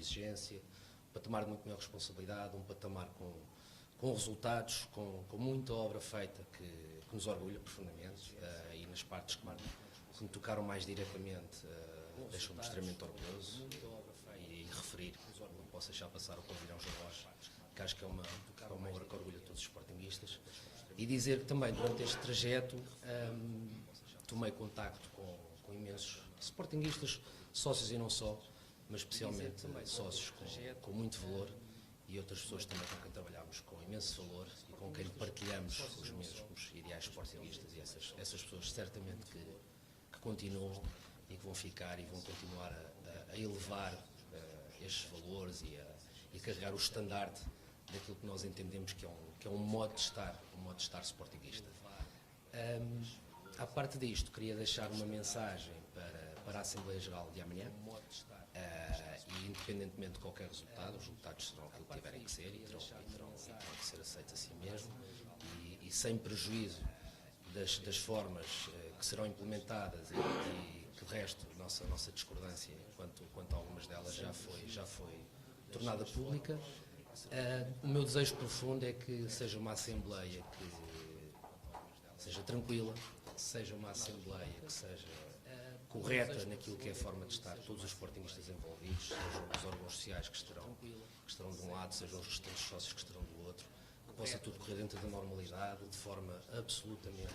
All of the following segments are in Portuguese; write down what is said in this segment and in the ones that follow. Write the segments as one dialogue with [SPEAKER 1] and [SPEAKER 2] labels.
[SPEAKER 1] exigência, um patamar de muito maior responsabilidade, um patamar com resultados, com muita obra feita que nos orgulha profundamente e nas partes que me tocaram mais diretamente deixam-me extremamente orgulhoso e referir, não posso deixar passar o pavilhão Jorge, que acho que é uma honra que orgulha todos os sportinguistas, e dizer que também durante este trajeto tomei contacto com imensos sportinguistas, sócios e não só, mas especialmente sócios com muito valor e outras pessoas também com quem trabalhamos com imenso valor e com quem partilhamos os mesmos ideais sportinguistas, e essas pessoas certamente que continuam e que vão ficar e vão continuar a elevar estes valores e a carregar o estandarte daquilo que nós entendemos que é um modo de estar sportinguista. À parte disto, queria deixar uma mensagem para a Assembleia Geral de amanhã, e independentemente de qualquer resultado, os resultados serão aquilo que tiverem que ser e terão que ser aceitos assim mesmo, e sem prejuízo das formas que serão implementadas e que de resto a nossa discordância quanto a algumas delas já foi tornada pública. O meu desejo profundo é que seja uma Assembleia que seja tranquila, seja uma Assembleia que seja correta naquilo que é a forma de estar todos os sportinguistas envolvidos, sejam os órgãos sociais que estarão de um lado, sejam os restantes sócios que estarão do outro, que possa tudo correr dentro da normalidade, de forma absolutamente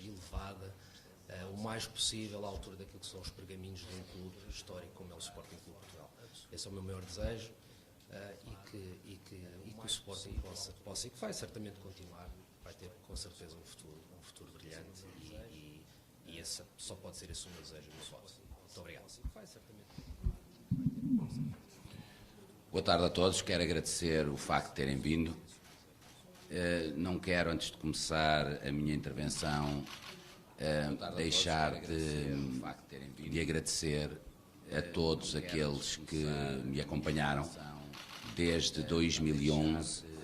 [SPEAKER 1] elevada, o mais possível à altura daquilo que são os pergaminhos de um clube histórico como é o Sporting Clube Portugal. Esse é o meu maior desejo, e que o Sporting possa, e que vai certamente continuar, vai ter com certeza um futuro brilhante, e esse só pode ser esse o meu desejo, meu voto. Muito obrigado.
[SPEAKER 2] Boa tarde a todos, quero agradecer o facto de terem vindo. Não quero, antes de começar a minha intervenção, deixar de agradecer a todos aqueles que me acompanharam desde 2011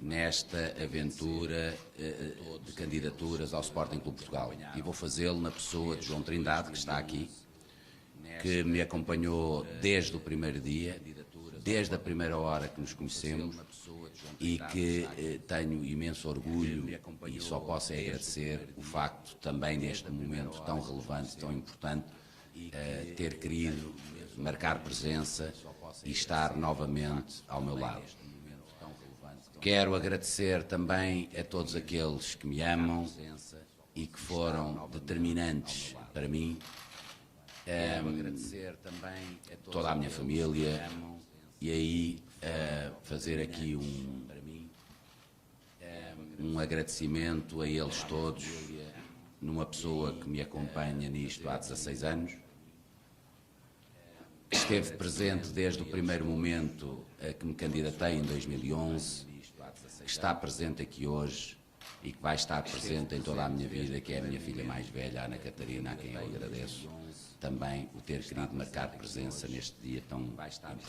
[SPEAKER 2] nesta aventura de candidaturas ao Sporting Clube Portugal. E vou fazê-lo na pessoa de João Trindade, que está aqui, que me acompanhou desde o primeiro dia, desde a primeira hora que nos conhecemos, e que tenho imenso orgulho e só posso agradecer o facto também neste momento tão relevante, tão importante, ter querido marcar presença e estar novamente ao meu lado. Quero agradecer também a todos aqueles que me amam e que foram determinantes para mim, toda a minha família, e aí fazer aqui um agradecimento a eles todos, numa pessoa que me acompanha nisto há 16 anos, que esteve presente desde o primeiro momento a que me candidatei em 2011, que está presente aqui hoje e que vai estar presente em toda a minha vida, que é a minha filha mais velha, Ana Catarina, a quem eu agradeço também o ter querido marcar presença neste dia tão importante.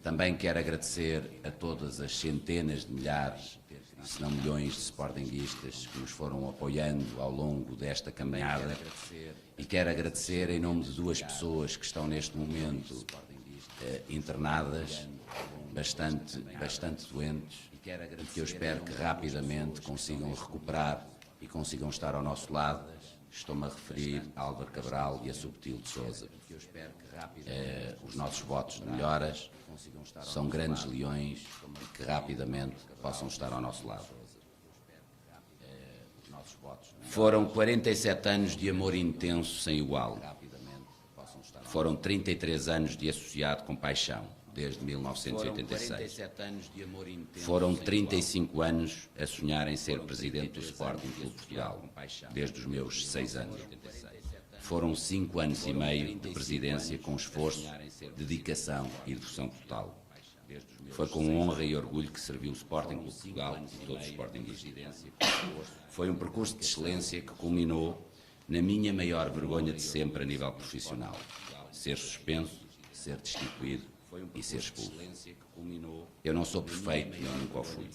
[SPEAKER 2] Também quero agradecer a todas as centenas de milhares, se não milhões de sportinguistas que nos foram apoiando ao longo desta caminhada, e quero agradecer em nome de duas pessoas que estão neste momento internadas, bastante doentes, e que eu espero que rapidamente consigam recuperar e consigam estar ao nosso lado. Estou-me a referir a Álvaro Cabral e a Subtil de Sousa. Os nossos votos de melhoras são grandes leões que rapidamente possam estar ao nosso lado. Foram 47 anos de amor intenso sem igual. Foram 33 anos de associado com paixão, desde 1986. Foram 35 anos a sonhar em ser presidente do Sporting Clube Portugal, desde os meus 6 anos. Foram 5 anos e meio de presidência com esforço, dedicação e devoção total. Foi com honra e orgulho que servi o Sporting Clube Portugal e todos os sportinguistas. Foi um percurso de excelência que culminou na minha maior vergonha de sempre a nível profissional: ser suspenso, ser destituído e ser expulso. Eu não sou perfeito, nem nunca o fui,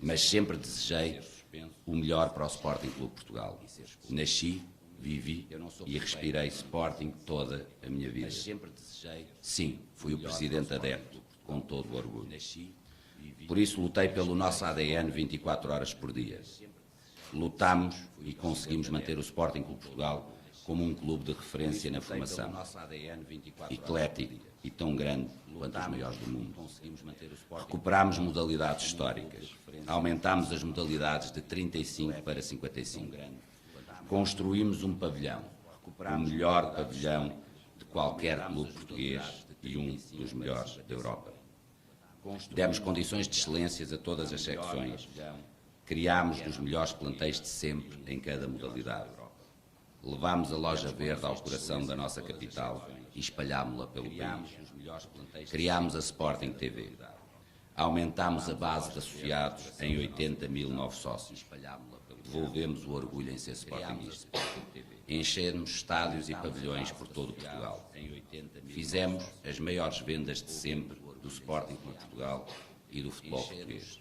[SPEAKER 2] mas sempre desejei o melhor para o Sporting Clube Portugal. Nasci vivi e respirei Sporting toda a minha vida. Sim, fui o presidente adepto, com todo o orgulho. Por isso lutei pelo nosso ADN 24 horas por dia. Lutámos e conseguimos manter o Sporting Clube Portugal como um clube de referência na formação, eclético e tão grande quanto os maiores do mundo. Recuperámos modalidades históricas, aumentámos as modalidades de 35 para 55. Construímos um pavilhão, o melhor pavilhão de qualquer clube português e um dos melhores da Europa. Demos condições de excelência a todas as secções, criámos os melhores plantéis de sempre em cada modalidade. Levámos a Loja Verde ao coração da nossa capital e espalhámo-la pelo país. Criámos a Sporting TV. Aumentámos a base de associados em 80 mil novos sócios. Devolvemos o orgulho em ser sportinguista. Enchemos estádios e pavilhões por todo Portugal. Fizemos as maiores vendas de sempre do Sporting Clube Portugal e do futebol português.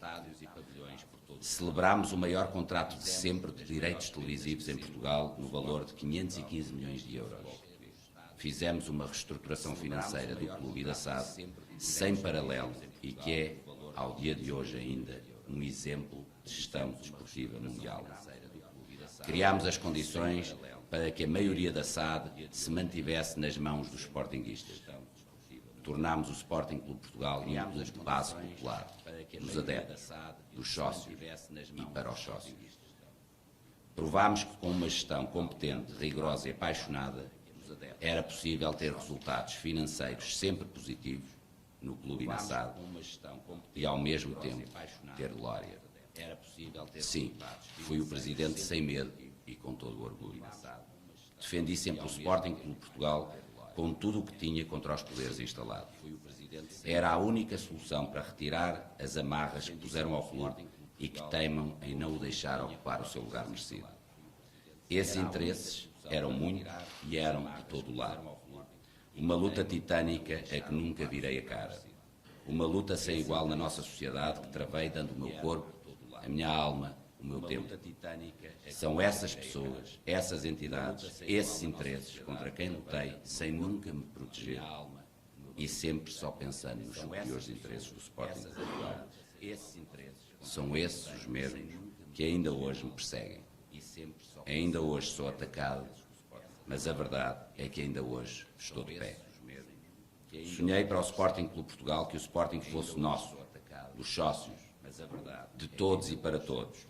[SPEAKER 2] Celebrámos o maior contrato de sempre de direitos televisivos em Portugal no valor de 515 milhões de euros. Fizemos uma reestruturação financeira do clube e da SAD sem paralelo e que é, ao dia de hoje ainda, um exemplo de gestão desportiva mundial. Criámos as condições para que a maioria da SAD se mantivesse nas mãos dos sportinguistas. Tornámos o Sporting Clube Portugal um clube de base popular, dos adeptos, dos sócios e para os sócios. Provámos que com uma gestão competente, rigorosa e apaixonada era possível ter resultados financeiros sempre positivos no clube e na SAD e ao mesmo tempo ter glória. Sim, fui o presidente sem medo e com todo o orgulho. Defendi sempre o Sporting Clube Portugal com tudo o que tinha contra os poderes instalados. Era a única solução para retirar as amarras que puseram ao clube e que teimam em não o deixar ocupar o seu lugar merecido. Esses interesses eram muitos e eram de todo o lado. Uma luta titânica a que nunca virei a cara. Uma luta sem igual na nossa sociedade que travei dando o meu corpo, a minha alma, o meu tempo. São essas pessoas, essas entidades, esses interesses contra quem lutei sem nunca me proteger e sempre só pensando nos superiores interesses do Sporting de Portugal. São esses os mesmos que ainda hoje me perseguem. Ainda hoje sou atacado, mas a verdade é que ainda hoje estou de pé. Sonhei para o Sporting Clube Portugal que o Sporting fosse nosso, dos sócios, de todos e para todos,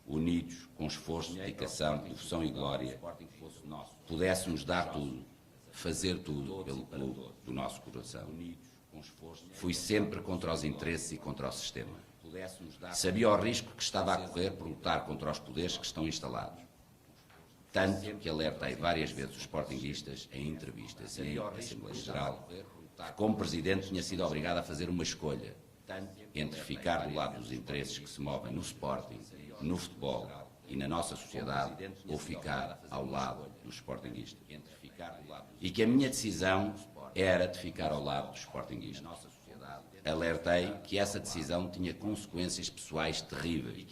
[SPEAKER 2] unidos, com esforço, dedicação, devoção e glória, pudéssemos dar tudo, fazer tudo pelo clube do nosso coração. Fui sempre contra os interesses e contra o sistema. Sabia o risco que estava a correr por lutar contra os poderes que estão instalados. Tanto que alertei várias vezes os sportinguistas em entrevistas e em Assembleia Geral que, como Presidente, tinha sido obrigado a fazer uma escolha entre ficar do lado dos interesses que se movem no Sporting, no futebol e na nossa sociedade, ou ficar ao lado dos sportinguistas. E que a minha decisão era de ficar ao lado dos sportinguistas. Alertei que essa decisão tinha consequências pessoais terríveis,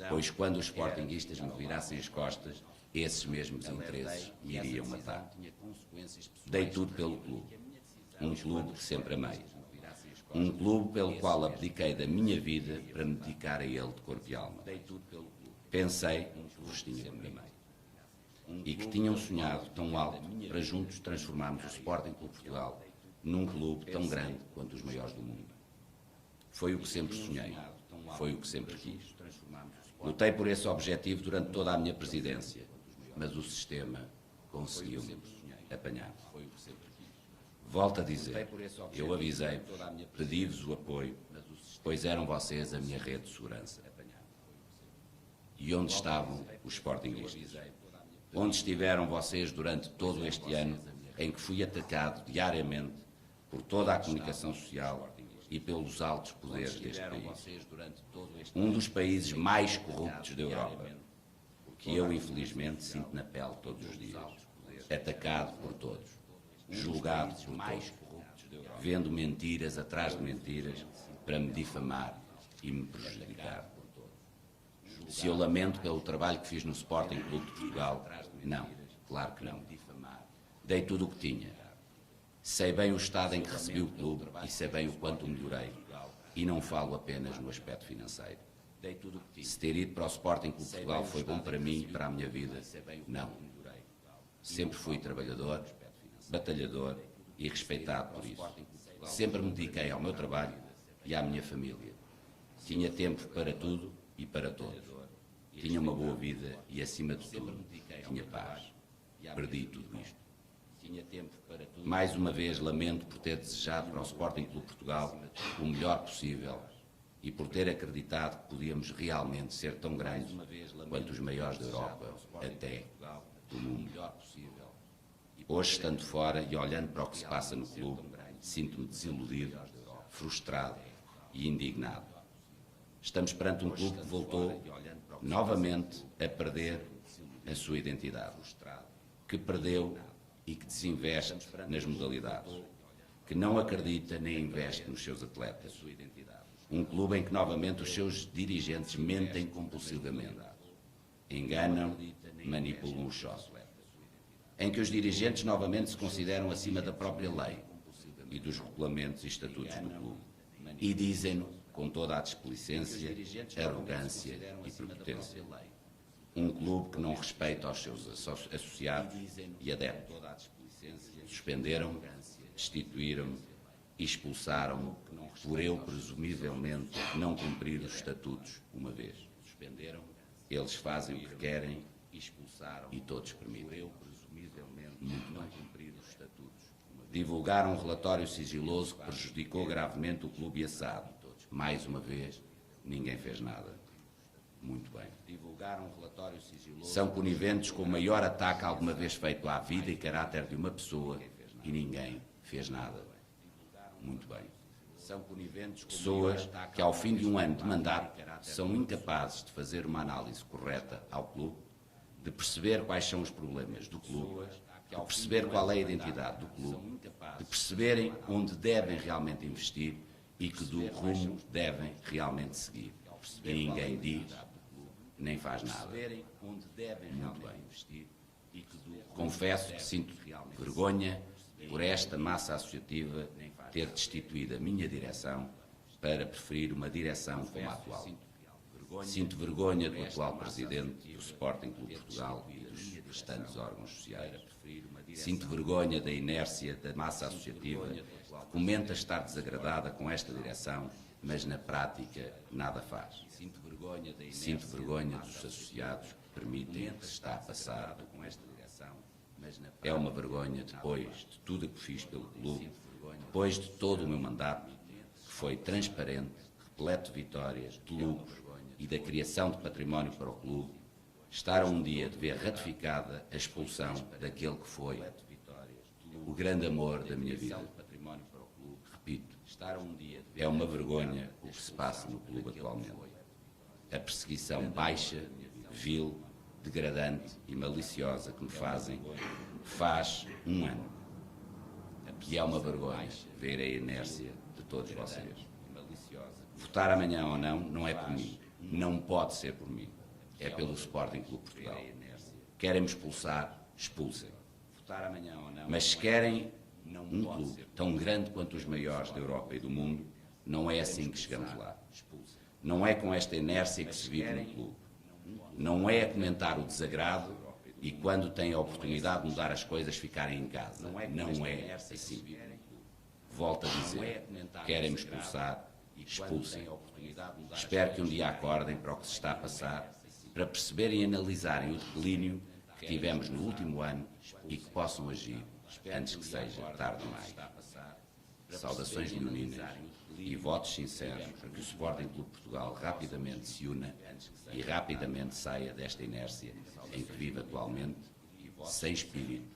[SPEAKER 2] pois quando os sportinguistas me virassem as costas, esses mesmos interesses me iriam matar. Dei tudo pelo clube, um clube que sempre amei. Um clube pelo qual abdiquei da minha vida para me dedicar a ele de corpo e alma. Pensei que vos tinha comigo e que tinham sonhado tão alto para juntos transformarmos o Sporting Clube Portugal num clube tão grande quanto os maiores do mundo. Foi o que sempre sonhei, foi o que sempre quis. Lutei por esse objetivo durante toda a minha presidência, mas o sistema conseguiu-me apanhar. Volto a dizer, eu avisei-vos, pedi-vos o apoio, pois eram vocês a minha rede de segurança. E onde estavam os sportinguistas? Onde estiveram vocês durante todo este ano em que fui atacado diariamente por toda a comunicação social e pelos altos poderes deste país? Um dos países mais corruptos da Europa, que eu infelizmente sinto na pele todos os dias, atacado por todos, julgado por todos, vendo mentiras atrás de mentiras para me difamar e me prejudicar. Se eu lamento pelo trabalho que fiz no Sporting Clube de Portugal, não. Claro que não. Dei tudo o que tinha. Sei bem o estado em que recebi o clube e sei bem o quanto o melhorei. E não falo apenas no aspecto financeiro. Se ter ido para o Sporting Clube de Portugal foi bom para mim e para a minha vida, não. Sempre fui trabalhador, batalhador e respeitado por isso. Sempre me dediquei ao meu trabalho e à minha família. Tinha tempo para tudo e para todos. Tinha uma boa vida e, acima de tudo, tinha paz. Perdi tudo isto. Mais uma vez lamento por ter desejado para o Sporting Clube de Portugal o melhor possível e por ter acreditado que podíamos realmente ser tão grandes quanto os maiores da Europa, até do mundo. Hoje, estando fora e olhando para o que se passa no clube, sinto-me desiludido, frustrado e indignado. Estamos perante um clube que voltou novamente a perder a sua identidade, que perdeu e que desinveste nas modalidades, que não acredita nem investe nos seus atletas. Um clube em que novamente os seus dirigentes mentem compulsivamente, enganam, manipulam o choque. Em que os dirigentes novamente se consideram acima da própria lei e dos regulamentos e estatutos do clube. E dizem-no com toda a displicência, arrogância e prepotência. Um clube que não respeita os seus associados e adeptos. Suspenderam-me, destituíram-me e expulsaram-me por eu, presumivelmente, não cumprir os estatutos uma vez. Eles fazem o que querem e todos permitem. Muito bem. Divulgaram um relatório sigiloso que prejudicou gravemente o clube e a SAD. Mais uma vez, ninguém fez nada. Muito bem. São coniventes com o maior ataque alguma vez feito à vida e caráter de uma pessoa e ninguém fez nada. Muito bem. Pessoas que, ao fim de um ano de mandato, são incapazes de fazer uma análise correta ao clube, de perceber quais são os problemas do clube, de perceber qual é a identidade do clube, de perceberem onde devem realmente investir e que do rumo devem realmente seguir. E ninguém diz, nem faz nada. Muito bem. Confesso que sinto vergonha por esta massa associativa ter destituído a minha direção para preferir uma direção como a atual. Sinto vergonha do atual presidente do Sporting Clube de Portugal e dos restantes órgãos sociais. Sinto vergonha da inércia da massa associativa que comenta estar desagradada com esta direção, mas na prática nada faz. Sinto vergonha dos associados que permitem o que se está a passar com esta direção. É uma vergonha depois de tudo o que fiz pelo clube, depois de todo o meu mandato, que foi transparente, repleto de vitórias, de lucros e da criação de património para o clube, estar a um dia de ver ratificada a expulsão daquele que foi o grande amor da minha vida. Repito, é uma vergonha o que se passa no clube atualmente. A perseguição baixa, vil, degradante e maliciosa que me fazem faz um ano. E é uma vergonha ver a inércia de todos vocês. Votar amanhã ou não é por mim. Não pode ser por mim. É pelo Sporting Clube de Portugal. Querem-me expulsar, expulsem. Mas se querem um clube tão grande quanto os maiores da Europa e do mundo, não é assim que chegamos lá. Não é com esta inércia que se vive no clube. Não é a comentar o desagrado e, quando têm a oportunidade de mudar as coisas, ficarem em casa. Não é assim. Volto a dizer, querem-me expulsar, expulsem. Espero que um dia acordem para o que se está a passar, para perceberem e analisarem o declínio que tivemos no último ano e que possam agir antes que seja tarde demais. Saudações leoninas e votos sinceros para que o Sporting Clube de Portugal rapidamente se una e rapidamente saia desta inércia em que vive atualmente, sem espírito,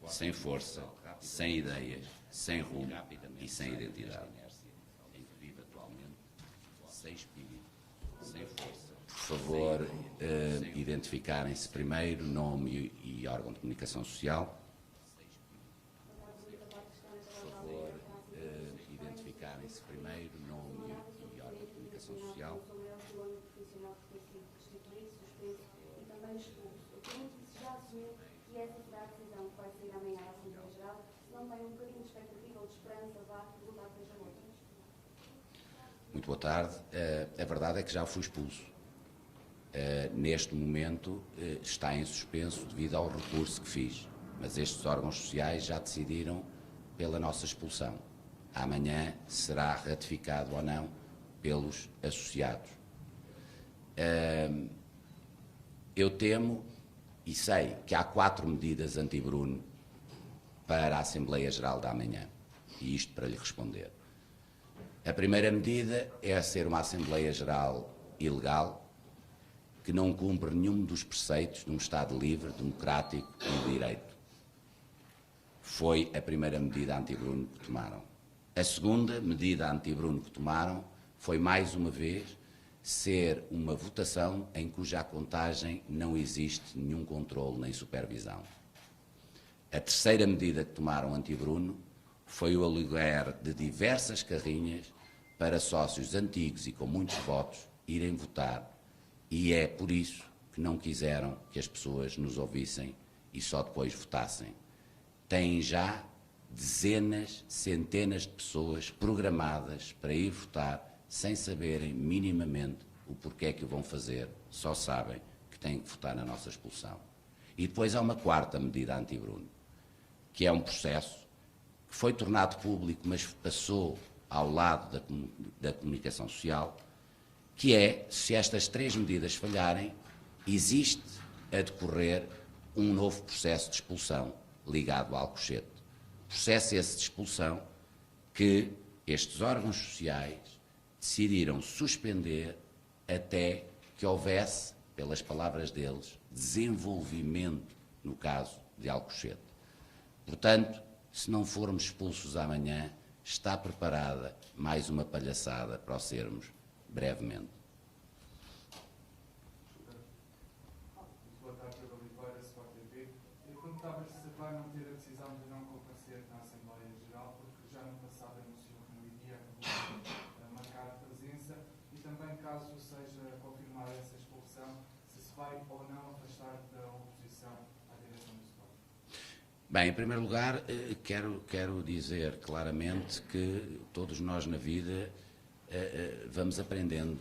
[SPEAKER 2] sem força, sem ideias, sem rumo e sem identidade. Por favor, identificarem-se primeiro, nome e órgão de comunicação social. Identificarem-se primeiro, nome e órgão de comunicação social.
[SPEAKER 3] E também expulso. Eu pergunto se já assumiu que essa será a
[SPEAKER 2] Muito boa tarde. A verdade é que já fui expulso. Neste momento está em suspenso devido ao recurso que fiz, mas estes órgãos sociais já decidiram pela nossa expulsão. Amanhã será ratificado ou não pelos associados. Eu temo e sei que há 4 medidas anti-Bruno para a Assembleia Geral da amanhã, e isto para lhe responder. A primeira medida é ser uma Assembleia Geral ilegal, que não cumpre nenhum dos preceitos de um Estado livre, democrático e de direito. Foi a primeira medida anti-Bruno que tomaram. A segunda medida anti-Bruno que tomaram foi, mais uma vez, ser uma votação em cuja contagem não existe nenhum controle nem supervisão. A terceira medida que tomaram anti-Bruno foi o aluguer de diversas carrinhas para sócios antigos e com muitos votos irem votar, e é por isso que não quiseram que as pessoas nos ouvissem e só depois votassem. Têm já dezenas, centenas de pessoas programadas para ir votar sem saberem minimamente o porquê que o vão fazer, só sabem que têm que votar na nossa expulsão. E depois há uma quarta medida anti-Bruno, que é um processo que foi tornado público, mas passou ao lado da comunicação social, que é, se estas 3 medidas falharem, existe a decorrer um novo processo de expulsão ligado ao Alcochete. Processo esse de expulsão que estes órgãos sociais decidiram suspender até que houvesse, pelas palavras deles, desenvolvimento no caso de Alcochete. Portanto, se não formos expulsos amanhã, está preparada mais uma palhaçada para o sermos brevemente.
[SPEAKER 3] Boa tarde, Pedro Oliveira, Sport TV. Eu perguntava se vai manter a decisão de não comparecer na Assembleia Geral, porque já no passado anunciou que não iria marcar a presença, e também, caso seja confirmada essa expulsão, se vai ou não afastar da oposição à direção do Sport.
[SPEAKER 2] Bem, em primeiro lugar, quero dizer claramente que todos nós na vida vamos aprendendo.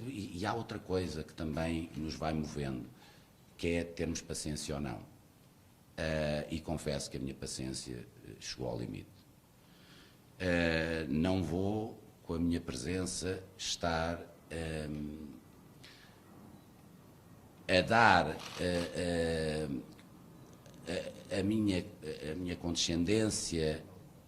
[SPEAKER 2] E há outra coisa que também nos vai movendo, que é termos paciência ou não. E confesso que a minha paciência chegou ao limite. Não vou, com a minha presença, estar a dar a minha condescendência,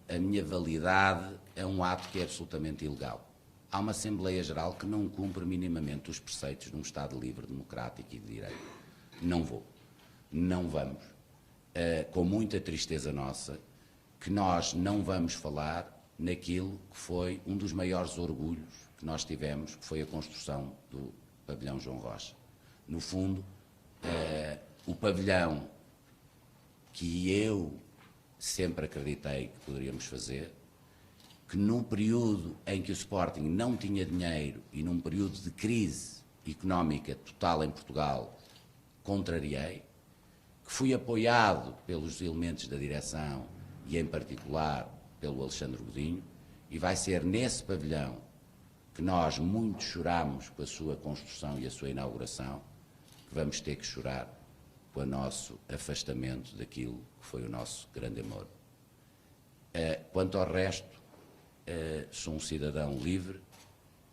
[SPEAKER 2] a minha validade a um ato que é absolutamente ilegal. Há uma Assembleia Geral que não cumpre minimamente os preceitos de um Estado livre, democrático e de direito. Não vou. Não vamos. Com muita tristeza nossa, que nós não vamos falar naquilo que foi um dos maiores orgulhos que nós tivemos, que foi a construção do pavilhão João Rocha. No fundo, o pavilhão que eu sempre acreditei que poderíamos fazer, que num período em que o Sporting não tinha dinheiro e num período de crise económica total em Portugal, contrariei, que fui apoiado pelos elementos da direção e, em particular, pelo Alexandre Godinho, e vai ser nesse pavilhão que nós muito chorámos com a sua construção e a sua inauguração, que vamos ter que chorar com o nosso afastamento daquilo que foi o nosso grande amor. Quanto ao resto, sou um cidadão livre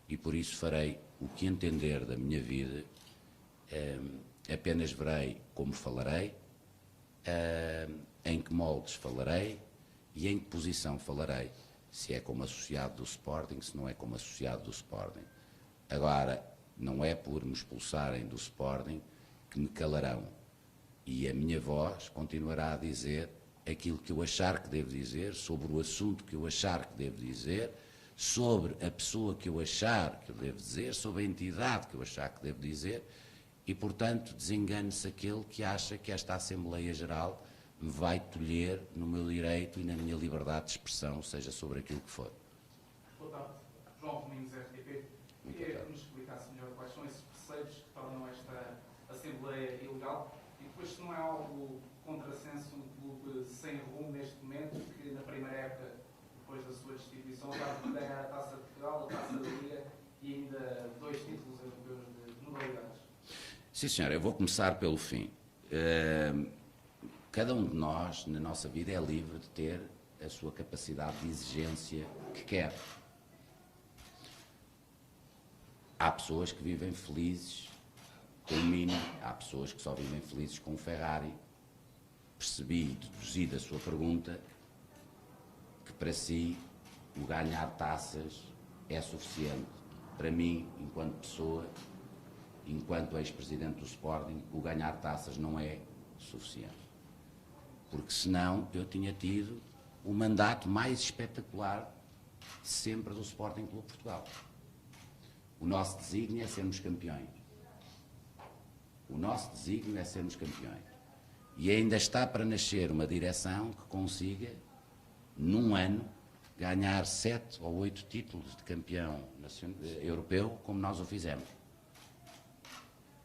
[SPEAKER 2] e por isso farei o que entender da minha vida, apenas verei como falarei, em que moldes falarei e em que posição falarei, se é como associado do Sporting, se não é como associado do Sporting. Agora, não é por me expulsarem do Sporting que me calarão, e a minha voz continuará a dizer aquilo que eu achar que devo dizer, sobre o assunto que eu achar que devo dizer, sobre a pessoa que eu achar que eu devo dizer, sobre a entidade que eu achar que devo dizer, e, portanto, desengane-se aquele que acha que esta Assembleia Geral me vai tolher no meu direito e na minha liberdade de expressão, seja sobre aquilo que for.
[SPEAKER 3] Boa tarde. João Domingos, RTP. Queria que nos explicasse melhor quais são esses preceitos que tornam esta Assembleia ilegal e depois se não é algo contrassenso um clube sem rumo neste momento, que na primeira época, depois da sua destituição, já de ganhar a Taça de Portugal, a Taça da Liga e ainda 2 títulos europeus de modalidades?
[SPEAKER 2] Sim, senhor, eu vou começar pelo fim. Cada um de nós, na nossa vida, é livre de ter a sua capacidade de exigência que quer. Há pessoas que vivem felizes com o Mini, há pessoas que só vivem felizes com o Ferrari. Percebi e deduzi da sua pergunta que para si o ganhar taças é suficiente. Para mim, enquanto pessoa, enquanto ex-presidente do Sporting, o ganhar taças não é suficiente. Porque senão eu tinha tido o mandato mais espetacular sempre do Sporting Clube Portugal. O nosso desígnio é sermos campeões. O nosso desígnio é sermos campeões. E ainda está para nascer uma direção que consiga, num ano, ganhar 7 ou 8 títulos de campeão europeu, como nós o fizemos.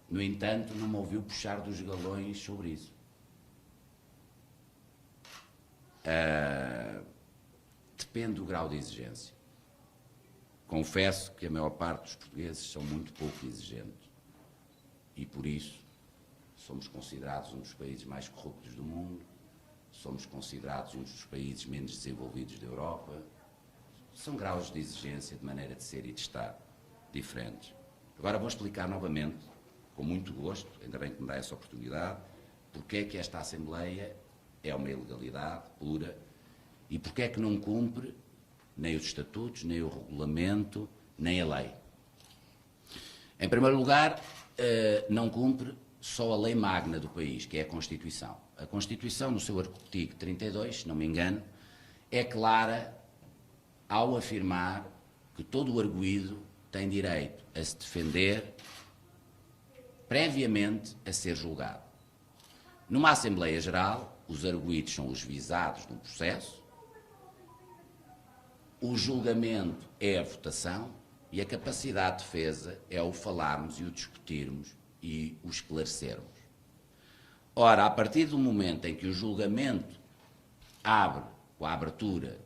[SPEAKER 2] No entanto, não me ouviu puxar dos galões sobre isso. Depende do grau de exigência. Confesso que a maior parte dos portugueses são muito pouco exigentes. E por isso somos considerados um dos países mais corruptos do mundo, somos considerados um dos países menos desenvolvidos da Europa. São graus de exigência, de maneira de ser e de estar, diferentes. Agora vou explicar novamente, com muito gosto, ainda bem que me dá essa oportunidade, porque é que esta Assembleia é uma ilegalidade pura e porque é que não cumpre nem os estatutos, nem o regulamento, nem a lei. Em primeiro lugar, não cumpre só a lei magna do país, que é a Constituição. A Constituição, no seu artigo 32, se não me engano, é clara ao afirmar que todo o arguido tem direito a se defender previamente a ser julgado. Numa Assembleia Geral, os arguidos são os visados no processo, o julgamento é a votação e a capacidade de defesa é o falarmos e o discutirmos e o esclarecermos. Ora, a partir do momento em que o julgamento abre com a abertura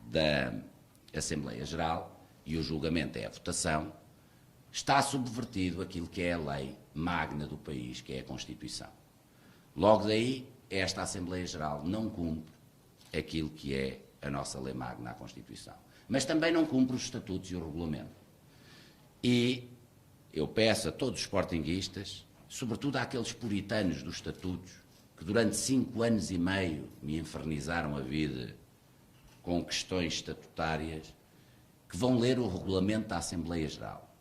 [SPEAKER 2] da Assembleia Geral e o julgamento é a votação, está subvertido aquilo que é a lei magna do país, que é a Constituição. Logo daí, esta Assembleia Geral não cumpre aquilo que é a nossa lei magna, a Constituição. Mas também não cumpre os estatutos e o regulamento. E eu peço a todos os sportinguistas, sobretudo àqueles puritanos dos estatutos, que durante 5 anos e meio me infernizaram a vida com questões estatutárias, que vão ler o regulamento da Assembleia Geral.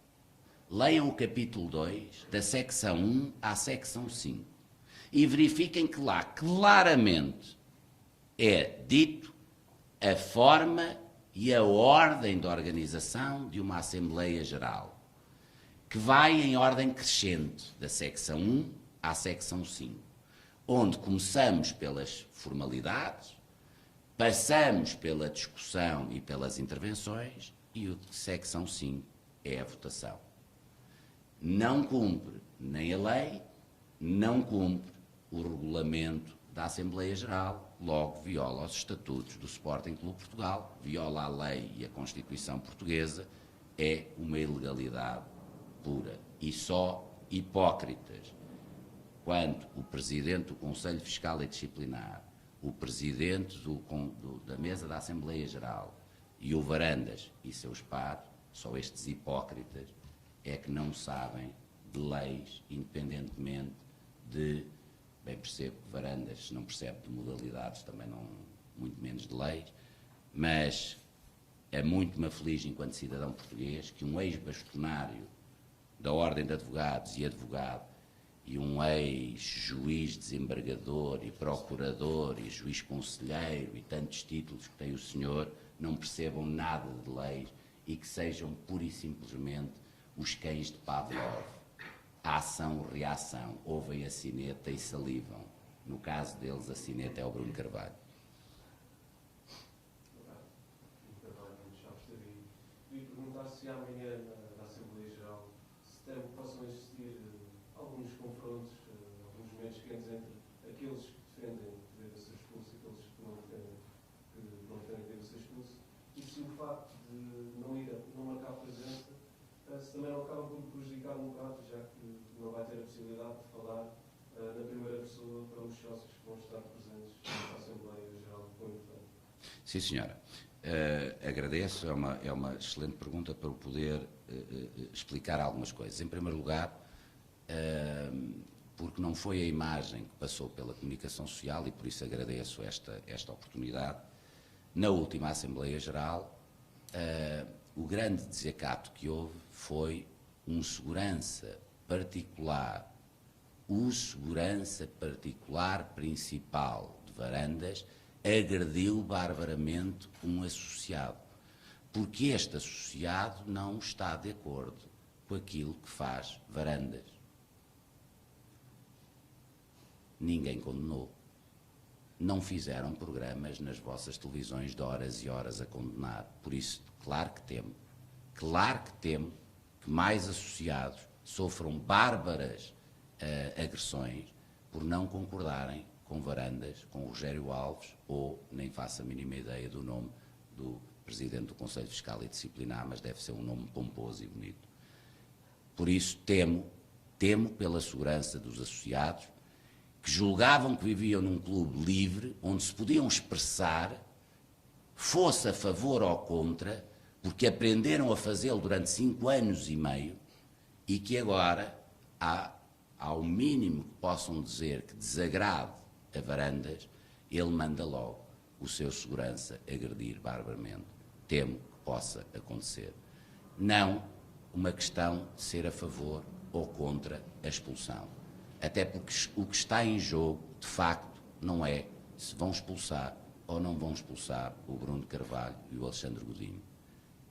[SPEAKER 2] Leiam o capítulo 2, da secção 1 à secção 5, e verifiquem que lá claramente é dito a forma e a ordem de organização de uma Assembleia Geral, que vai em ordem crescente, da secção 1 à secção 5, onde começamos pelas formalidades, passamos pela discussão e pelas intervenções, e a secção 5 é a votação. Não cumpre nem a lei, não cumpre o regulamento da Assembleia Geral, logo viola os estatutos do Sporting Clube Portugal, viola a lei e a Constituição portuguesa, é uma ilegalidade pura. E só hipócritas, quando o Presidente do Conselho Fiscal e Disciplinar, o Presidente da Mesa da Assembleia Geral e o Varandas e seus pares, só estes hipócritas, é que não sabem de leis, independentemente de, bem percebo que Varandas não percebe de modalidades, também não, muito menos de leis, mas é muito me aflige enquanto cidadão português que um ex-bastonário da Ordem de Advogados e advogado e um ex-juiz desembargador e procurador e juiz conselheiro e tantos títulos que tem o senhor não percebam nada de leis e que sejam pura e simplesmente os cães de Pavlov. A ação-reação, ouvem a sineta e salivam. No caso deles, a sineta é o Bruno Carvalho.
[SPEAKER 4] Queria perguntar se amanhã na Assembleia Geral possam existir alguns confrontos, alguns momentos quentes entre aqueles que defendem que deve ser expulso e aqueles que não defendem que deve ser expulso,
[SPEAKER 2] Sim, senhora. Agradeço, é uma excelente pergunta para eu poder explicar algumas coisas. Em primeiro lugar, porque não foi a imagem que passou pela comunicação social e por isso agradeço esta oportunidade. Na última Assembleia Geral, o grande desacato que houve foi um segurança particular, o segurança particular principal de Varandas agrediu barbaramente um associado, porque este associado não está de acordo com aquilo que faz Varandas. Ninguém condenou. Não fizeram programas nas vossas televisões de horas e horas a condenar. Por isso, claro que temo que mais associados sofram bárbaras agressões por não concordarem com Varandas, com Rogério Alves, ou nem faço a mínima ideia do nome do Presidente do Conselho Fiscal e Disciplinar, mas deve ser um nome pomposo e bonito. Por isso, temo pela segurança dos associados, que julgavam que viviam num clube livre, onde se podiam expressar, fosse a favor ou contra, porque aprenderam a fazê-lo durante 5 anos e meio, e que agora, ao mínimo que possam dizer que desagrade a Varandas, ele manda logo o seu segurança agredir barbaramente. Temo que possa acontecer. Não uma questão de ser a favor ou contra a expulsão. Até porque o que está em jogo, de facto, não é se vão expulsar ou não vão expulsar o Bruno Carvalho e o Alexandre Godinho.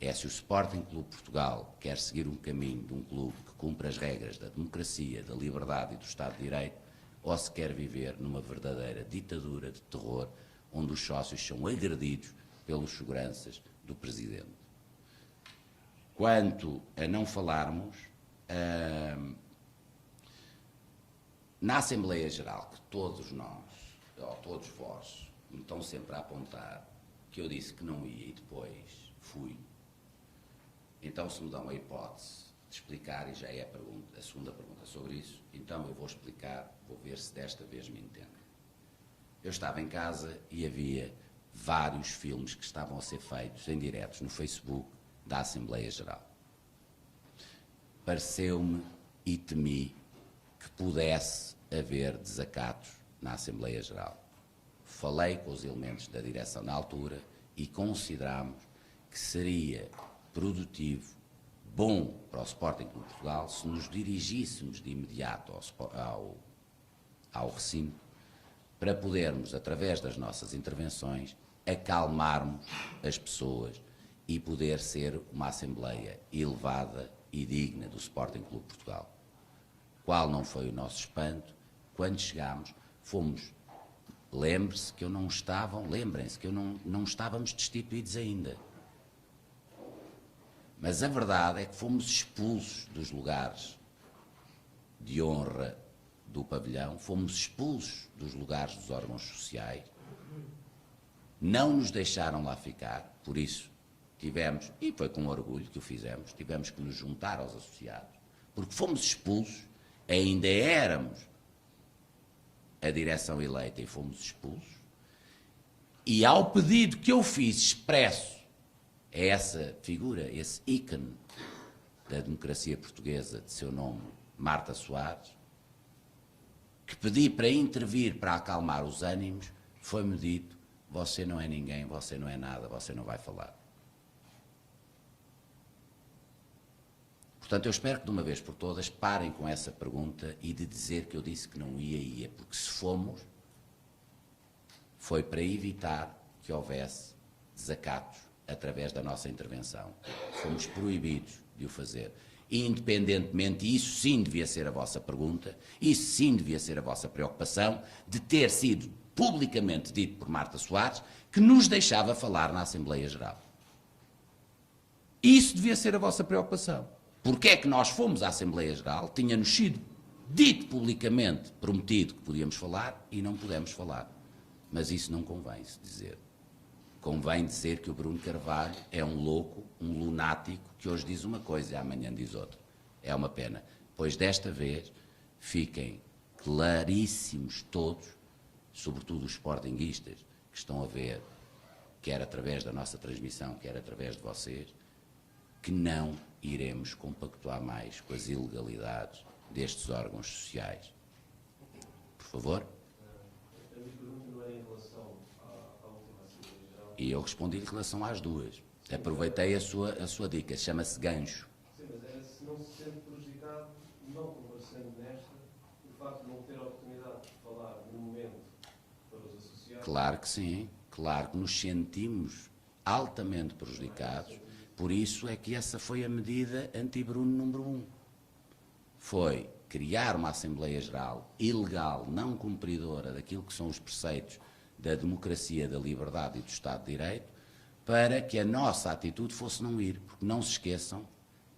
[SPEAKER 2] É se o Sporting Clube Portugal quer seguir um caminho de um clube que cumpre as regras da democracia, da liberdade e do Estado de Direito, ou se quer viver numa verdadeira ditadura de terror, onde os sócios são agredidos pelos seguranças do Presidente. Quanto a não falarmos, na Assembleia Geral, que todos nós, ou todos vós, me estão sempre a apontar que eu disse que não ia e depois fui. Então, se me dão a hipótese de explicar, e já é a segunda pergunta sobre isso, então eu vou explicar, vou ver se desta vez me entendem. Eu estava em casa e havia vários filmes que estavam a ser feitos em diretos no Facebook da Assembleia Geral. Pareceu-me e temi que pudesse haver desacatos na Assembleia Geral. Falei com os elementos da direção na altura e considerámos que seria produtivo, bom para o Sporting Clube Portugal, se nos dirigíssemos de imediato ao recinto, para podermos, através das nossas intervenções, acalmarmos as pessoas e poder ser uma Assembleia elevada e digna do Sporting Clube Portugal. Qual não foi o nosso espanto? Quando chegámos, fomos, lembrem-se que não estávamos destituídos ainda. Mas a verdade é que fomos expulsos dos lugares de honra do pavilhão, fomos expulsos dos lugares dos órgãos sociais, não nos deixaram lá ficar, por isso tivemos, e foi com orgulho que o fizemos, tivemos que nos juntar aos associados, porque fomos expulsos, ainda éramos a direção eleita e fomos expulsos, e ao pedido que eu fiz expresso a essa figura, esse ícone da democracia portuguesa, de seu nome, Marta Soares, que pedi para intervir, para acalmar os ânimos, foi-me dito: você não é ninguém, você não é nada, você não vai falar. Portanto, eu espero que de uma vez por todas parem com essa pergunta e de dizer que eu disse que não ia, porque se fomos, foi para evitar que houvesse desacatos através da nossa intervenção. Fomos proibidos de o fazer. E, independentemente, e isso sim devia ser a vossa pergunta, isso sim devia ser a vossa preocupação, de ter sido publicamente dito por Marta Soares que nos deixava falar na Assembleia Geral. Isso devia ser a vossa preocupação. Porque é que nós fomos à Assembleia Geral, tinha-nos sido dito publicamente, prometido que podíamos falar e não pudemos falar. Mas isso não convém se dizer. Convém dizer que o Bruno Carvalho é um louco, um lunático, que hoje diz uma coisa e amanhã diz outra. É uma pena. Pois desta vez fiquem claríssimos todos, sobretudo os sportinguistas, que estão a ver quer através da nossa transmissão, quer através de vocês, que não iremos compactuar mais com as ilegalidades destes órgãos sociais. Por favor.
[SPEAKER 4] A minha pergunta não é em relação à última Assembleia Geral.
[SPEAKER 2] E eu respondi em relação às duas. Aproveitei a sua dica, chama-se gancho.
[SPEAKER 4] Sim, mas é se não se sente prejudicado, não comparecendo nesta, o facto de não ter a oportunidade de falar no momento para os associados.
[SPEAKER 2] Claro que sim, claro que nos sentimos altamente prejudicados, por isso é que essa foi a medida anti-Bruno número 1. Foi criar uma Assembleia Geral ilegal, não cumpridora daquilo que são os preceitos da democracia, da liberdade e do Estado de Direito, para que a nossa atitude fosse não ir, porque não se esqueçam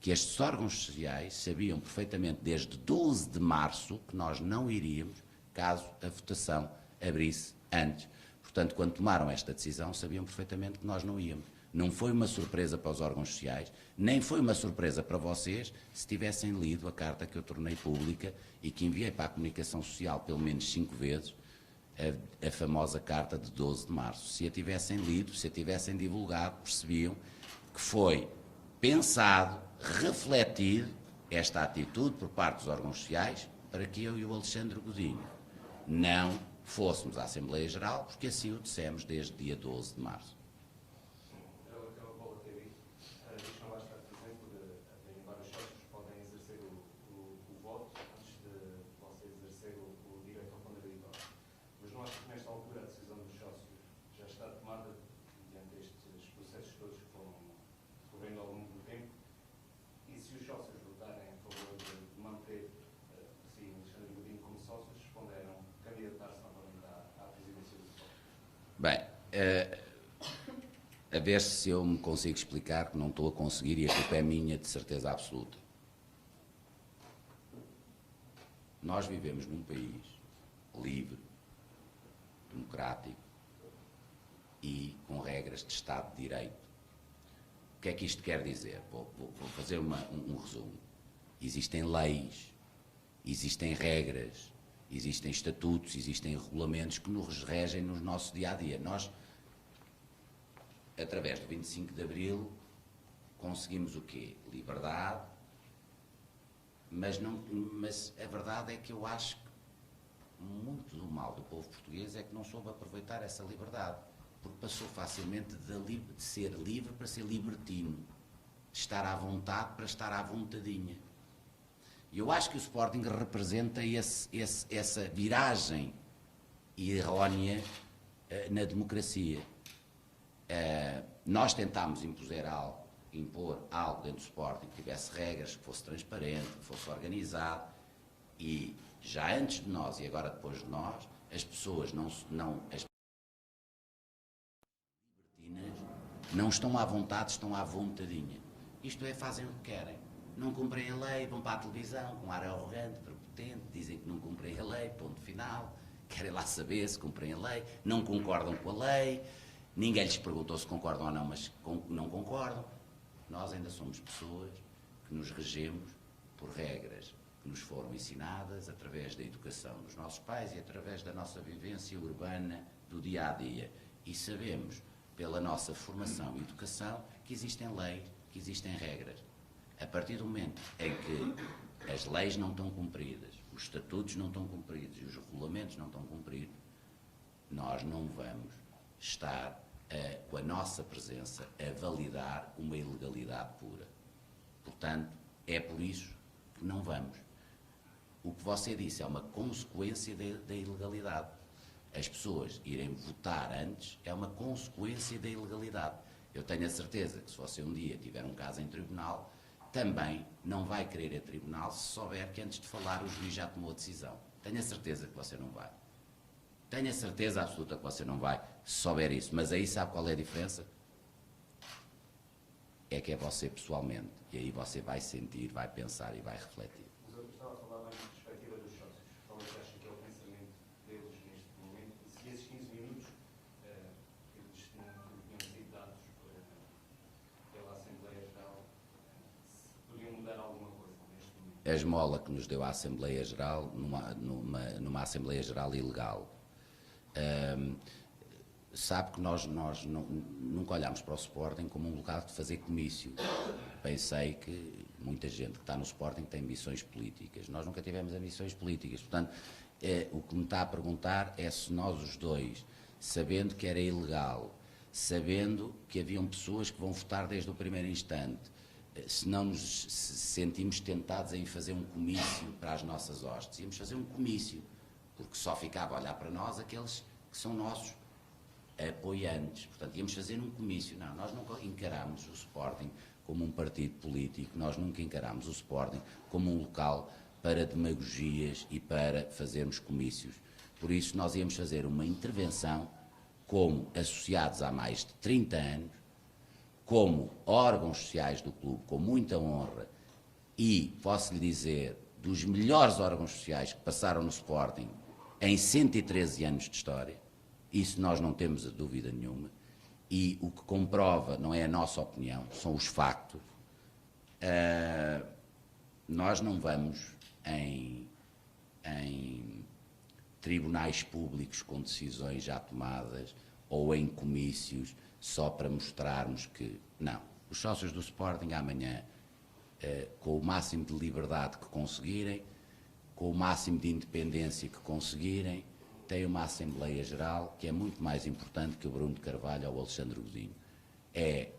[SPEAKER 2] que estes órgãos sociais sabiam perfeitamente desde 12 de março que nós não iríamos caso a votação abrisse antes. Portanto, quando tomaram esta decisão, sabiam perfeitamente que nós não íamos. Não foi uma surpresa para os órgãos sociais, nem foi uma surpresa para vocês se tivessem lido a carta que eu tornei pública e que enviei para a comunicação social pelo menos 5 vezes, a famosa carta de 12 de março. Se a tivessem lido, se a tivessem divulgado, percebiam que foi pensado, refletido, esta atitude por parte dos órgãos sociais para que eu e o Alexandre Godinho não fôssemos à Assembleia Geral, porque assim o dissemos desde dia 12 de março.
[SPEAKER 5] Aquela bola que eu vi, diz que não vai estar presente, embora os sócios podem exercer o voto antes de você exercer o direito ao contraditório. Mas não acho que nesta altura a decisão dos sócios já está tomada diante destes processos todos que foram correndo ao longo do tempo. E se os sócios votarem a favor de manter Alexandre Godinho como sócios, responderam candidatar-se novamente à presidência do Estado?
[SPEAKER 2] Bem, a ver se eu me consigo explicar, que não estou a conseguir e a culpa é minha, de certeza absoluta. Nós vivemos num país livre, democrático e com regras de Estado de Direito. O que é que isto quer dizer? Vou fazer um resumo. Existem leis, existem regras, existem estatutos, existem regulamentos que nos regem no nosso dia-a-dia. Nós, através do 25 de Abril, conseguimos o quê? Liberdade, mas a verdade é que eu acho que muito do mal do povo português é que não soube aproveitar essa liberdade, porque passou facilmente de ser livre para ser libertino, de estar à vontade para estar à vontadinha. E eu acho que o Sporting representa essa viragem errónea na democracia. Nós tentámos impor algo dentro do Sporting que tivesse regras, que fosse transparente, que fosse organizado, e já antes de nós e agora depois de nós, as pessoas não estão à vontade, estão à vontadinha. Isto é, fazem o que querem. Não cumprem a lei, vão para a televisão com ar arrogante, prepotente, dizem que não cumprem a lei, ponto final, querem lá saber se cumprem a lei, não concordam com a lei, ninguém lhes perguntou se concordam ou não, mas não concordam. Nós ainda somos pessoas que nos regemos por regras que nos foram ensinadas através da educação dos nossos pais e através da nossa vivência urbana do dia-a-dia. E sabemos, pela nossa formação e educação, que existem leis, que existem regras. A partir do momento em que as leis não estão cumpridas, os estatutos não estão cumpridos e os regulamentos não estão cumpridos, nós não vamos estar com a nossa presença a validar uma ilegalidade pura. Portanto, é por isso que não vamos. O que você disse é uma consequência da ilegalidade. As pessoas irem votar antes é uma consequência da ilegalidade. Eu tenho a certeza que se você um dia tiver um caso em tribunal, também não vai querer ir a tribunal se souber que antes de falar o juiz já tomou a decisão. Tenho a certeza que você não vai. Tenho a certeza absoluta que você não vai, se souber isso. Mas aí sabe qual é a diferença? É que é você pessoalmente. E aí você vai sentir, vai pensar e vai refletir.
[SPEAKER 5] Mas eu estava a falar mais da perspectiva dos sócios. Qual é que acha que é o pensamento deles neste momento? E se esses 15 minutos que eles tinham sido dados pela Assembleia Geral podiam mudar alguma coisa neste momento?
[SPEAKER 2] A esmola que nos deu a Assembleia Geral, numa Assembleia Geral ilegal. sabe que nós nunca olhámos para o Sporting como um lugar de fazer comício. Pensei que muita gente que está no Sporting tem ambições políticas. Nós nunca tivemos ambições políticas. Portanto, o que me está a perguntar é se nós os dois, sabendo que era ilegal, sabendo que haviam pessoas que vão votar desde o primeiro instante, se não nos sentimos tentados em fazer um comício para as nossas hostes. Íamos fazer um comício, porque só ficava a olhar para nós aqueles que são nossos apoiantes. Portanto, íamos fazer um comício. Não, nós nunca encarámos o Sporting como um partido político, nós nunca encarámos o Sporting como um local para demagogias e para fazermos comícios. Por isso, nós íamos fazer uma intervenção como associados há mais de 30 anos, como órgãos sociais do clube, com muita honra, e, posso lhe dizer, dos melhores órgãos sociais que passaram no Sporting em 113 anos de história. Isso nós não temos a dúvida nenhuma, e o que comprova não é a nossa opinião, são os factos. Nós não vamos em tribunais públicos com decisões já tomadas ou em comícios só para mostrarmos que... Não. Os sócios do Sporting amanhã, com o máximo de liberdade que conseguirem, com o máximo de independência que conseguirem, têm uma Assembleia Geral que é muito mais importante que o Bruno de Carvalho ou o Alexandre Godinho.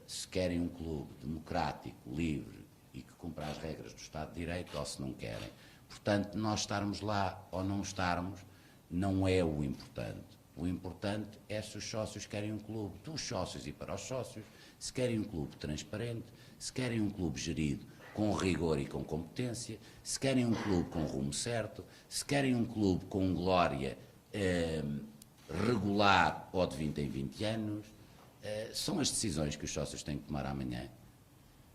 [SPEAKER 2] Se querem um clube democrático, livre e que cumpra as regras do Estado de Direito, ou se não querem. Portanto, nós estarmos lá ou não estarmos não é o importante. O importante é se os sócios querem um clube dos sócios e para os sócios, se querem um clube transparente, se querem um clube gerido com rigor e com competência, se querem um clube com rumo certo, se querem um clube com glória regular ou de 20 em 20 anos. São as decisões que os sócios têm que tomar amanhã.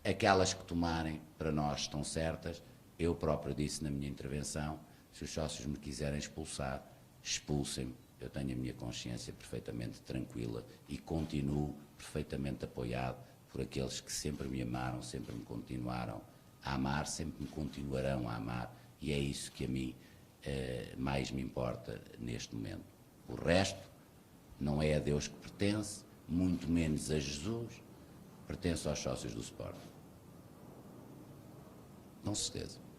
[SPEAKER 2] Aquelas que tomarem, para nós, estão certas. Eu próprio disse na minha intervenção, se os sócios me quiserem expulsar, expulsem-me. Eu tenho a minha consciência perfeitamente tranquila e continuo perfeitamente apoiado por aqueles que sempre me amaram, sempre me continuaram a amar, sempre me continuarão a amar, e é isso que a mim mais me importa neste momento. O resto não é a Deus que pertence, muito menos a Jesus, pertence aos sócios do Sporting. Com certeza.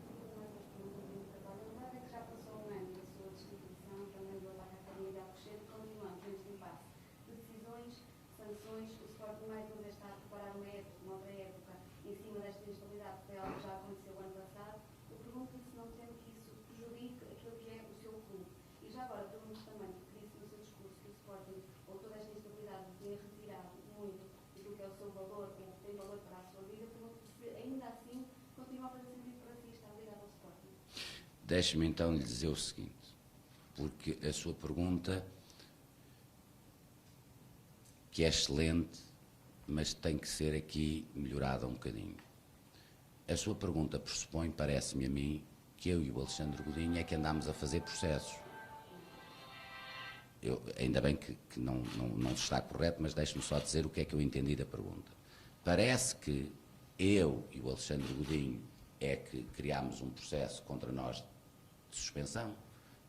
[SPEAKER 2] Deixe-me então lhe dizer o seguinte, porque a sua pergunta, que é excelente, mas tem que ser aqui melhorada um bocadinho. A sua pergunta pressupõe, parece-me a mim, que eu e o Alexandre Godinho é que andámos a fazer processos. Ainda bem que não está correto, mas deixe-me só dizer o que é que eu entendi da pergunta. Parece que eu e o Alexandre Godinho é que criámos um processo contra nós de suspensão,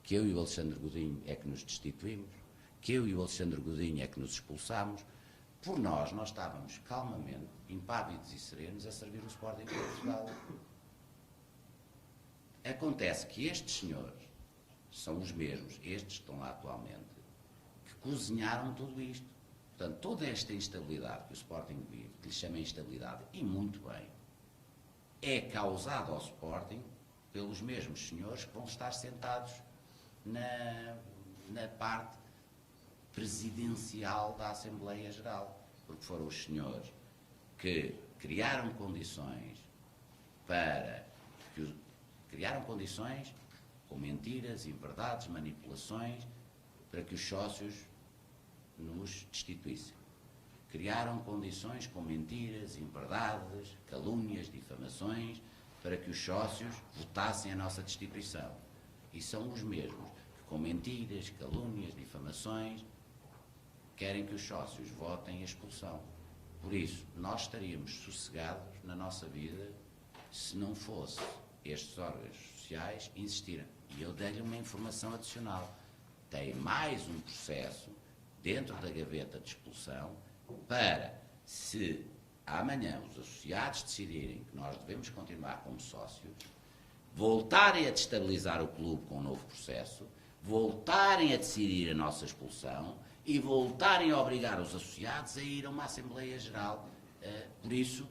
[SPEAKER 2] que eu e o Alexandre Godinho é que nos destituímos, que eu e o Alexandre Godinho é que nos expulsámos. Por nós estávamos calmamente, impávidos e serenos, a servir o Sporting de Portugal. Acontece que estes senhores são os mesmos, estes que estão lá atualmente, que cozinharam tudo isto. Portanto, toda esta instabilidade que o Sporting vive, que lhe chama instabilidade, e muito bem, é causada ao Sporting pelos mesmos senhores que vão estar sentados na parte presidencial da Assembleia Geral, porque foram os senhores que criaram condições com mentiras, inverdades, manipulações, para que os sócios nos destituíssem. Criaram condições com mentiras, inverdades, calúnias, difamações, para que os sócios votassem a nossa destituição. E são os mesmos que, com mentiras, calúnias, difamações, querem que os sócios votem a expulsão. Por isso, nós estaríamos sossegados na nossa vida se não fosse estes órgãos sociais insistirem. E eu dei-lhe uma informação adicional. Tem mais um processo dentro da gaveta de expulsão para, se amanhã os associados decidirem que nós devemos continuar como sócios, voltarem a destabilizar o clube com um novo processo, voltarem a decidir a nossa expulsão e voltarem a obrigar os associados a ir a uma Assembleia Geral, por isso,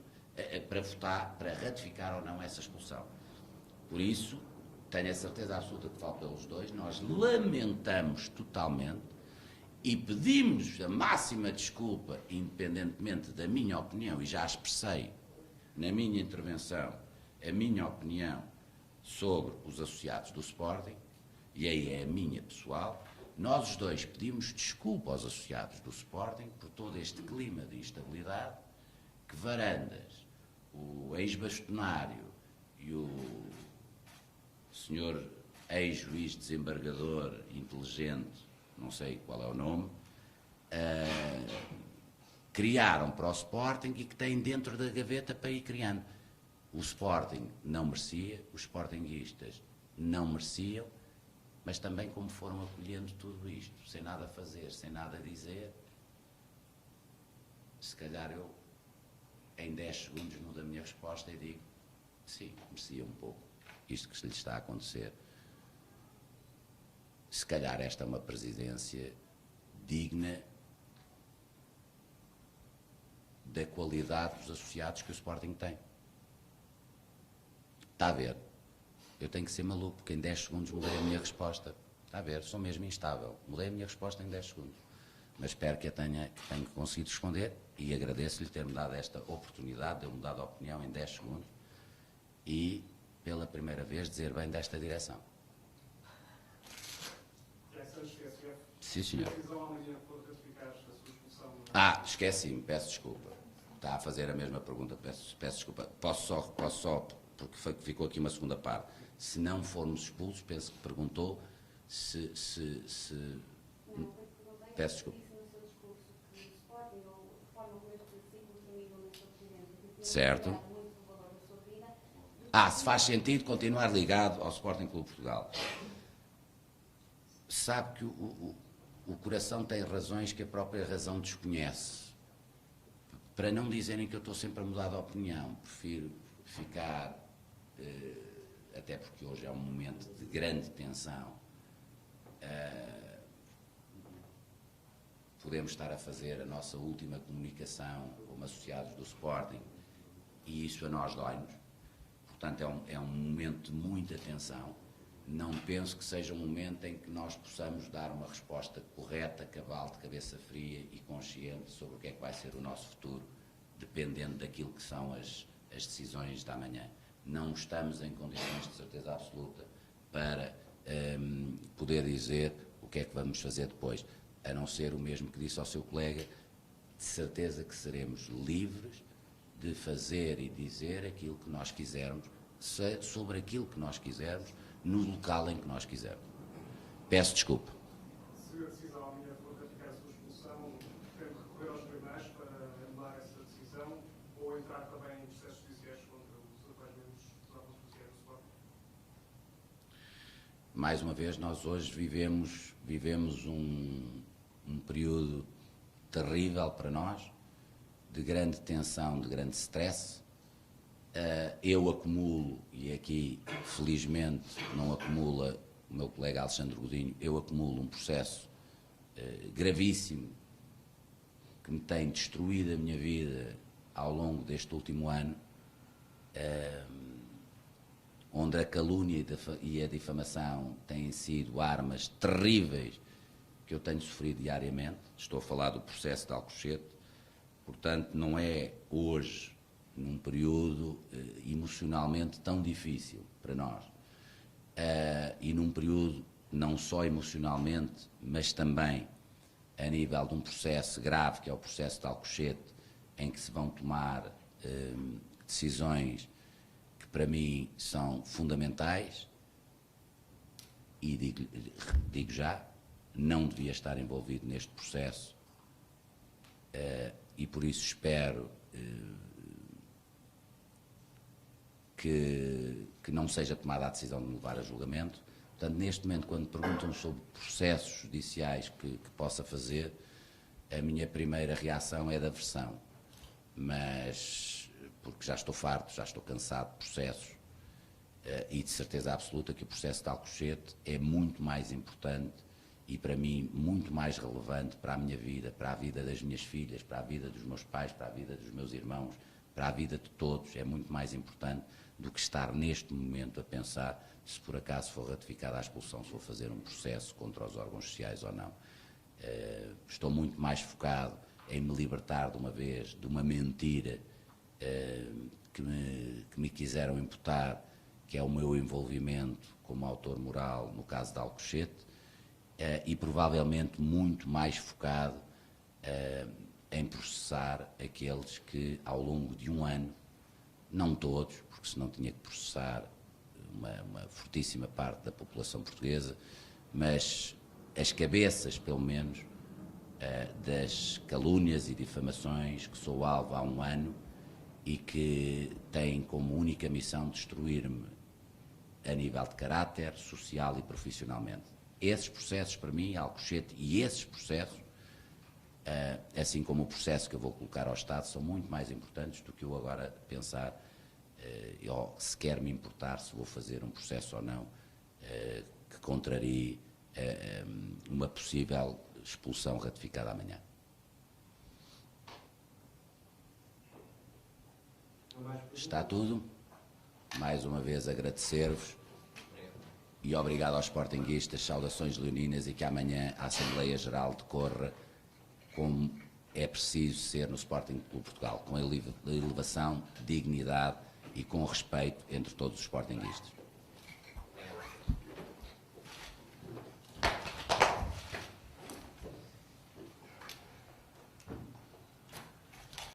[SPEAKER 2] para votar, para ratificar ou não essa expulsão. Por isso, tenho a certeza absoluta que falo pelos dois, nós lamentamos totalmente e pedimos a máxima desculpa, independentemente da minha opinião, e já expressei na minha intervenção a minha opinião sobre os associados do Sporting, e aí é a minha pessoal, nós os dois pedimos desculpa aos associados do Sporting por todo este clima de instabilidade que Varandas, o ex-bastonário e o senhor ex-juiz desembargador inteligente, não sei qual é o nome, criaram para o Sporting e que têm dentro da gaveta para ir criando. O Sporting não merecia, os sportinguistas não mereciam, mas também como foram acolhendo tudo isto, sem nada fazer, sem nada dizer, se calhar eu, em 10 segundos, mudo a minha resposta e digo, sim, merecia um pouco isto que lhe está a acontecer. Se calhar esta é uma presidência digna da qualidade dos associados que o Sporting tem. Está a ver? Eu tenho que ser maluco, porque em 10 segundos mudei a minha resposta. Está a ver? Sou mesmo instável. Mudei a minha resposta em 10 segundos. Mas espero que tenha conseguido responder e agradeço-lhe ter-me dado esta oportunidade de eu mudar de opinião em 10 segundos e, pela primeira vez, dizer bem desta direção. Sim, senhor. Esqueci-me, peço desculpa. Está a fazer a mesma pergunta, peço desculpa. Posso só, porque ficou aqui uma segunda parte. Se não formos expulsos, penso que perguntou se
[SPEAKER 6] Não,
[SPEAKER 2] peço desculpa. Certo. Se faz sentido continuar ligado ao Sporting Clube de Portugal. Sabe que o coração tem razões que a própria razão desconhece. Para não dizerem que eu estou sempre a mudar de opinião, prefiro ficar, até porque hoje é um momento de grande tensão, podemos estar a fazer a nossa última comunicação como associados do Sporting e isso a nós dói-nos. Portanto, é um momento de muita tensão. Não penso que seja um momento em que nós possamos dar uma resposta correta, cabal, de cabeça fria e consciente sobre o que é que vai ser o nosso futuro, dependendo daquilo que são as decisões da manhã. Não estamos em condições de certeza absoluta para poder dizer o que é que vamos fazer depois, a não ser o mesmo que disse ao seu colega, de certeza que seremos livres de fazer e dizer aquilo que nós quisermos, sobre aquilo que nós quisermos, no local em que nós quisermos. Peço desculpa.
[SPEAKER 3] Se a decisão amanhã for ratificar a sua expulsão, pretende recorrer aos tribunais para anular essa decisão ou entrar também em processos judiciais contra os atuais membros dos órgãos judiciais do Sporting?
[SPEAKER 2] Mais uma vez, nós hoje vivemos um período terrível para nós, de grande tensão, de grande stress. Eu acumulo, e aqui felizmente não acumula o meu colega Alexandre Godinho, eu acumulo um processo gravíssimo que me tem destruído a minha vida ao longo deste último ano, onde a calúnia e a difamação têm sido armas terríveis que eu tenho sofrido diariamente. Estou a falar do processo de Alcochete, portanto não é hoje num período emocionalmente tão difícil para nós, e num período não só emocionalmente, mas também a nível de um processo grave, que é o processo de Alcochete, em que se vão tomar decisões que para mim são fundamentais, e digo já, não devia estar envolvido neste processo, e por isso espero que não seja tomada a decisão de me levar a julgamento. Portanto, neste momento, quando perguntam sobre processos judiciais que possa fazer, a minha primeira reação é de aversão, mas porque já estou farto, já estou cansado de processos, e de certeza absoluta que o processo de Alcochete é muito mais importante e para mim muito mais relevante para a minha vida, para a vida das minhas filhas, para a vida dos meus pais, para a vida dos meus irmãos, para a vida de todos. É muito mais importante do que estar neste momento a pensar se por acaso for ratificada a expulsão, se vou fazer um processo contra os órgãos sociais ou não. Estou muito mais focado em me libertar de uma vez de uma mentira que me quiseram imputar, que é o meu envolvimento como autor moral no caso de Alcochete, e provavelmente muito mais focado em processar aqueles que ao longo de um ano, não todos, porque senão tinha que processar uma fortíssima parte da população portuguesa, mas as cabeças, pelo menos, das calúnias e difamações que sou alvo há um ano e que têm como única missão destruir-me a nível de caráter, social e profissionalmente. Esses processos, para mim, Alcochete, e esses processos, assim como o processo que eu vou colocar ao Estado, são muito mais importantes do que eu agora pensar, ou sequer me importar se vou fazer um processo ou não, que contrarie uma possível expulsão ratificada amanhã. Está tudo. Mais uma vez agradecer-vos e obrigado aos sportinguistas, saudações leoninas e que amanhã a Assembleia Geral decorra como é preciso ser no Sporting Clube Portugal, com elevação, dignidade e com respeito entre todos os sportinguistas.